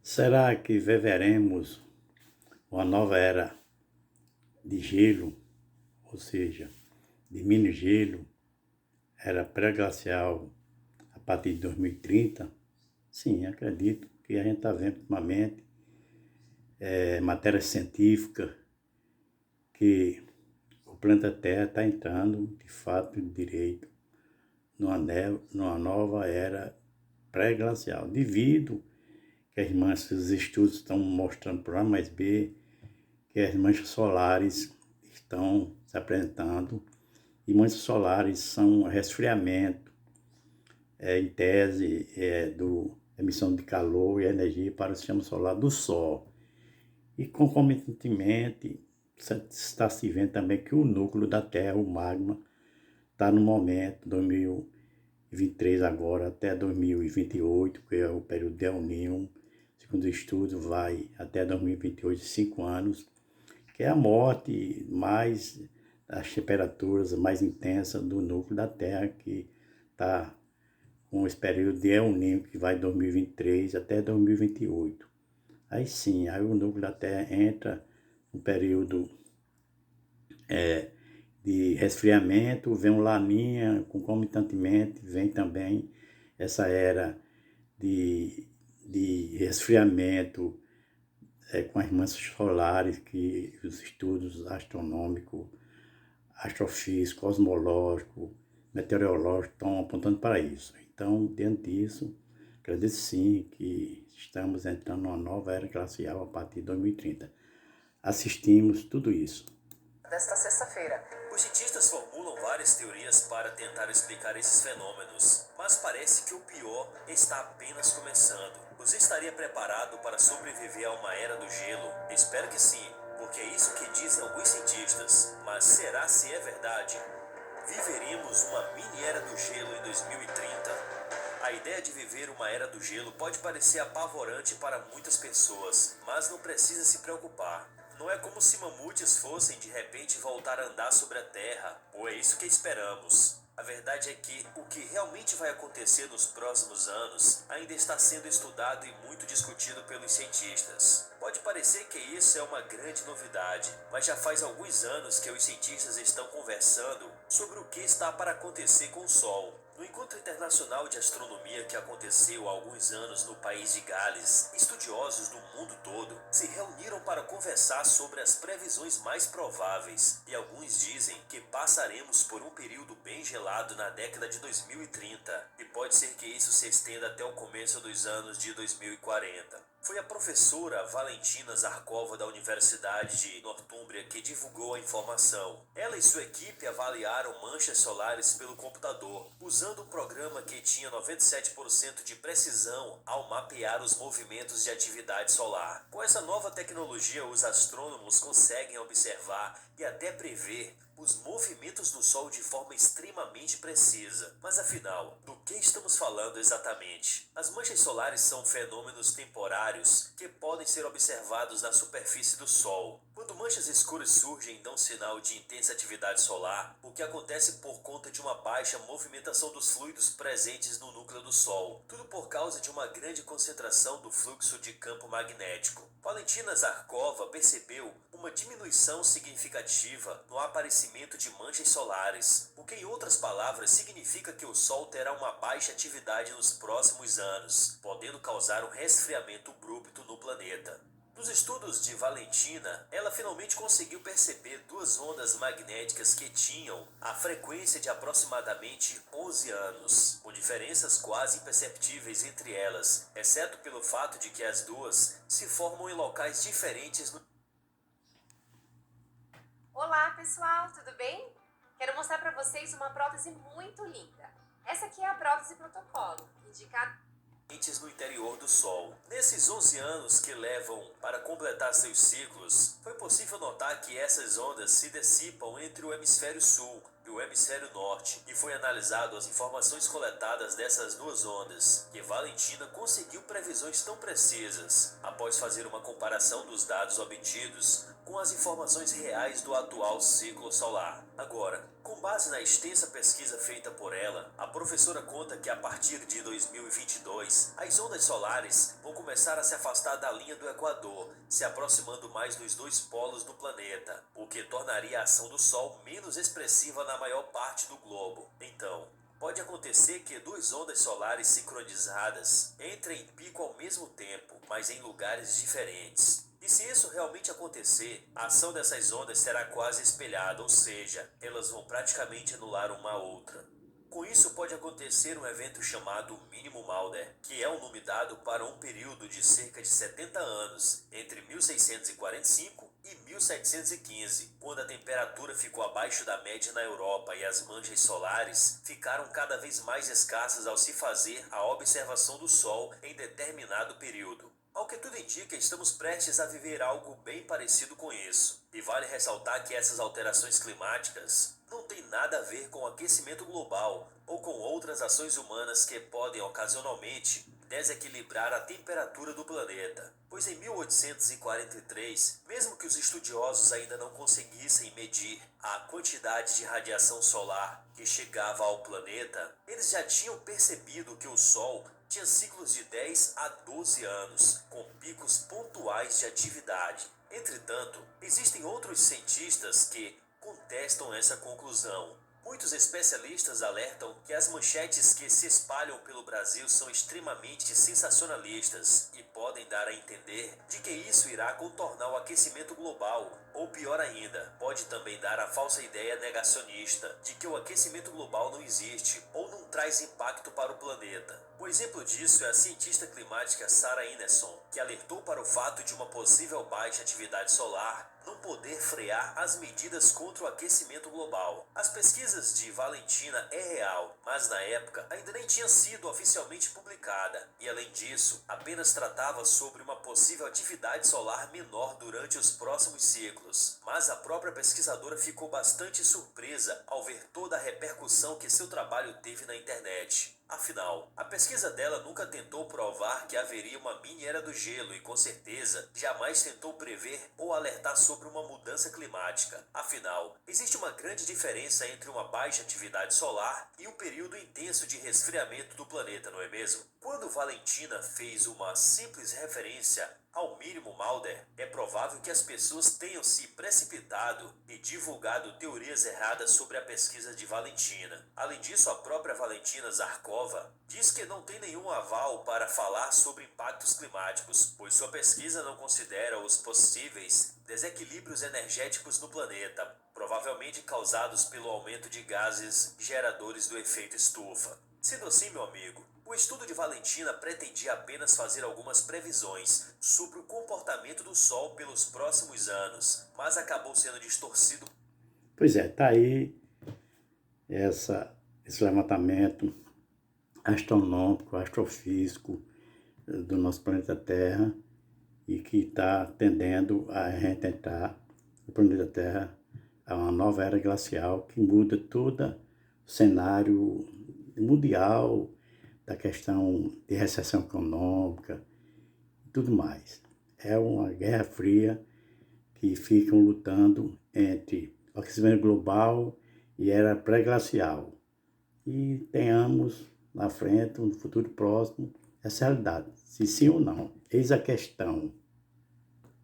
Será que viveremos uma nova era de gelo, ou seja, de mini gelo, era pré-glacial a partir de 2030? Sim, acredito que a gente está vendo ultimamente matérias científicas que o planeta Terra está entrando, de fato, de direito, numa nova era pré-glacial, devido que os estudos estão mostrando por A mais B que as manchas solares estão se apresentando, e manchas solares são resfriamento, em tese, do emissão de calor e energia para o sistema solar do Sol. E concomitantemente está se vendo também que o núcleo da Terra, o magma, está no momento 2023 agora até 2028, que é o período de El Niño, segundo o estudo, vai até 2028, 5 anos, que é a morte mais das temperaturas mais intensas do núcleo da Terra, que está com esse período de El Niño, que vai de 2023 até 2028. Aí sim, aí o núcleo da Terra entra no período de resfriamento, vem um laninha, concomitantemente vem também essa era de resfriamento, com as manchas solares, que os estudos astronômicos, astrofísicos, cosmológicos, meteorológicos estão apontando para isso. Então, diante disso, acredito sim que estamos entrando numa nova era glacial a partir de 2030. Assistimos tudo isso. Desta sexta-feira. Os cientistas formulam várias teorias para tentar explicar esses fenômenos, mas parece que o pior está apenas começando. Você estaria preparado para sobreviver a uma era do gelo? Espero que sim, porque é isso que dizem alguns cientistas. Mas será se é verdade? Viveríamos uma mini era do gelo em 2030? A ideia de viver uma era do gelo pode parecer apavorante para muitas pessoas, mas não precisa se preocupar. Não é como se mamutes fossem de repente voltar a andar sobre a Terra, ou é isso que esperamos. A verdade é que o que realmente vai acontecer nos próximos anos ainda está sendo estudado e muito discutido pelos cientistas. Pode parecer que isso é uma grande novidade, mas já faz alguns anos que os cientistas estão conversando sobre o que está para acontecer com o Sol. No Encontro Internacional de Astronomia que aconteceu há alguns anos no país de Gales, estudiosos do mundo todo se reuniram para conversar sobre as previsões mais prováveis, e alguns dizem que passaremos por um período bem gelado na década de 2030, e pode ser que isso se estenda até o começo dos anos de 2040. Foi a professora Valentina Zarkova da Universidade de Nortúmbria que divulgou a informação. Ela e sua equipe avaliaram manchas solares pelo computador, usando um programa que tinha 97% de precisão ao mapear os movimentos de atividade solar. Com essa nova tecnologia, os astrônomos conseguem observar e até prever os movimentos do Sol de forma extremamente precisa. Mas afinal, do que estamos falando exatamente? As manchas solares são fenômenos temporários que podem ser observados na superfície do Sol. Quando manchas escuras surgem e dão sinal de intensa atividade solar, o que acontece por conta de uma baixa movimentação dos fluidos presentes no núcleo do Sol, tudo por causa de uma grande concentração do fluxo de campo magnético. Valentina Zarkova percebeu uma diminuição significativa no aparecimento de manchas solares, o que em outras palavras significa que o Sol terá uma baixa atividade nos próximos anos, podendo causar um resfriamento abrupto no planeta. Nos estudos de Valentina, ela finalmente conseguiu perceber duas ondas magnéticas que tinham a frequência de aproximadamente 11 anos, com diferenças quase imperceptíveis entre elas, exceto pelo fato de que as duas se formam em locais diferentes no... Olá, pessoal, tudo bem? Quero mostrar para vocês uma prótese muito linda. Essa aqui é a prótese protocolo, indicada no interior do Sol. Nesses 11 anos que levam para completar seus ciclos, foi possível notar que essas ondas se dissipam entre o hemisfério sul e o hemisfério norte, e foi analisado as informações coletadas dessas duas ondas, que Valentina conseguiu previsões tão precisas, após fazer uma comparação dos dados obtidos com as informações reais do atual ciclo solar. Agora, Com base na extensa pesquisa feita por ela, a professora conta que a partir de 2022, as ondas solares vão começar a se afastar da linha do Equador, se aproximando mais dos dois polos do planeta, o que tornaria a ação do Sol menos expressiva na maior parte do globo. Então, pode acontecer que duas ondas solares sincronizadas entrem em pico ao mesmo tempo, mas em lugares diferentes. E se isso realmente acontecer, a ação dessas ondas será quase espelhada, ou seja, elas vão praticamente anular uma a outra. Com isso pode acontecer um evento chamado Mínimo Maunder, que é um nome dado para um período de cerca de 70 anos, entre 1645 e 1715, quando a temperatura ficou abaixo da média na Europa e as manchas solares ficaram cada vez mais escassas ao se fazer a observação do Sol em determinado período. Ao que tudo indica, estamos prestes a viver algo bem parecido com isso. E vale ressaltar que essas alterações climáticas não têm nada a ver com o aquecimento global ou com outras ações humanas que podem ocasionalmente desequilibrar a temperatura do planeta. Pois em 1843, mesmo que os estudiosos ainda não conseguissem medir a quantidade de radiação solar que chegava ao planeta, eles já tinham percebido que o Sol tinha ciclos de 10 a 12 anos, com picos pontuais de atividade. Entretanto, existem outros cientistas que contestam essa conclusão. Muitos especialistas alertam que as manchetes que se espalham pelo Brasil são extremamente sensacionalistas e podem dar a entender de que isso irá contornar o aquecimento global, ou pior ainda, pode também dar a falsa ideia negacionista de que o aquecimento global não existe ou não traz impacto para o planeta. Um exemplo disso é a cientista climática Sarah Ineson, que alertou para o fato de uma possível baixa atividade solar não poder frear as medidas contra o aquecimento global. As pesquisas de Valentina é real, mas na época ainda nem tinha sido oficialmente publicada, e além disso, apenas tratava sobre uma possível atividade solar menor durante os próximos ciclos. Mas a própria pesquisadora ficou bastante surpresa ao ver toda a repercussão que seu trabalho teve na internet. Afinal, a pesquisa dela nunca tentou provar que haveria uma mini era do gelo e, com certeza, jamais tentou prever ou alertar sobre uma mudança climática. Afinal, existe uma grande diferença entre uma baixa atividade solar e um período intenso de resfriamento do planeta, não é mesmo? Quando Valentina fez uma simples referência ao mínimo Maunder, é provável que as pessoas tenham se precipitado e divulgado teorias erradas sobre a pesquisa de Valentina. Além disso, a própria Valentina Zarkova diz que não tem nenhum aval para falar sobre impactos climáticos, pois sua pesquisa não considera os possíveis desequilíbrios energéticos no planeta, provavelmente causados pelo aumento de gases geradores do efeito estufa. Sendo assim, meu amigo, o estudo de Valentina pretendia apenas fazer algumas previsões sobre o comportamento do Sol pelos próximos anos, mas acabou sendo distorcido. Pois é, está aí esse levantamento astronômico, astrofísico do nosso planeta Terra e que está tendendo a retentar o planeta Terra a uma nova era glacial que muda todo o cenário mundial da questão de recessão econômica e tudo mais. É uma guerra fria que ficam lutando entre o aquecimento global e era pré-glacial. E tenhamos na frente, no futuro próximo, essa realidade, se sim ou não. Eis a questão.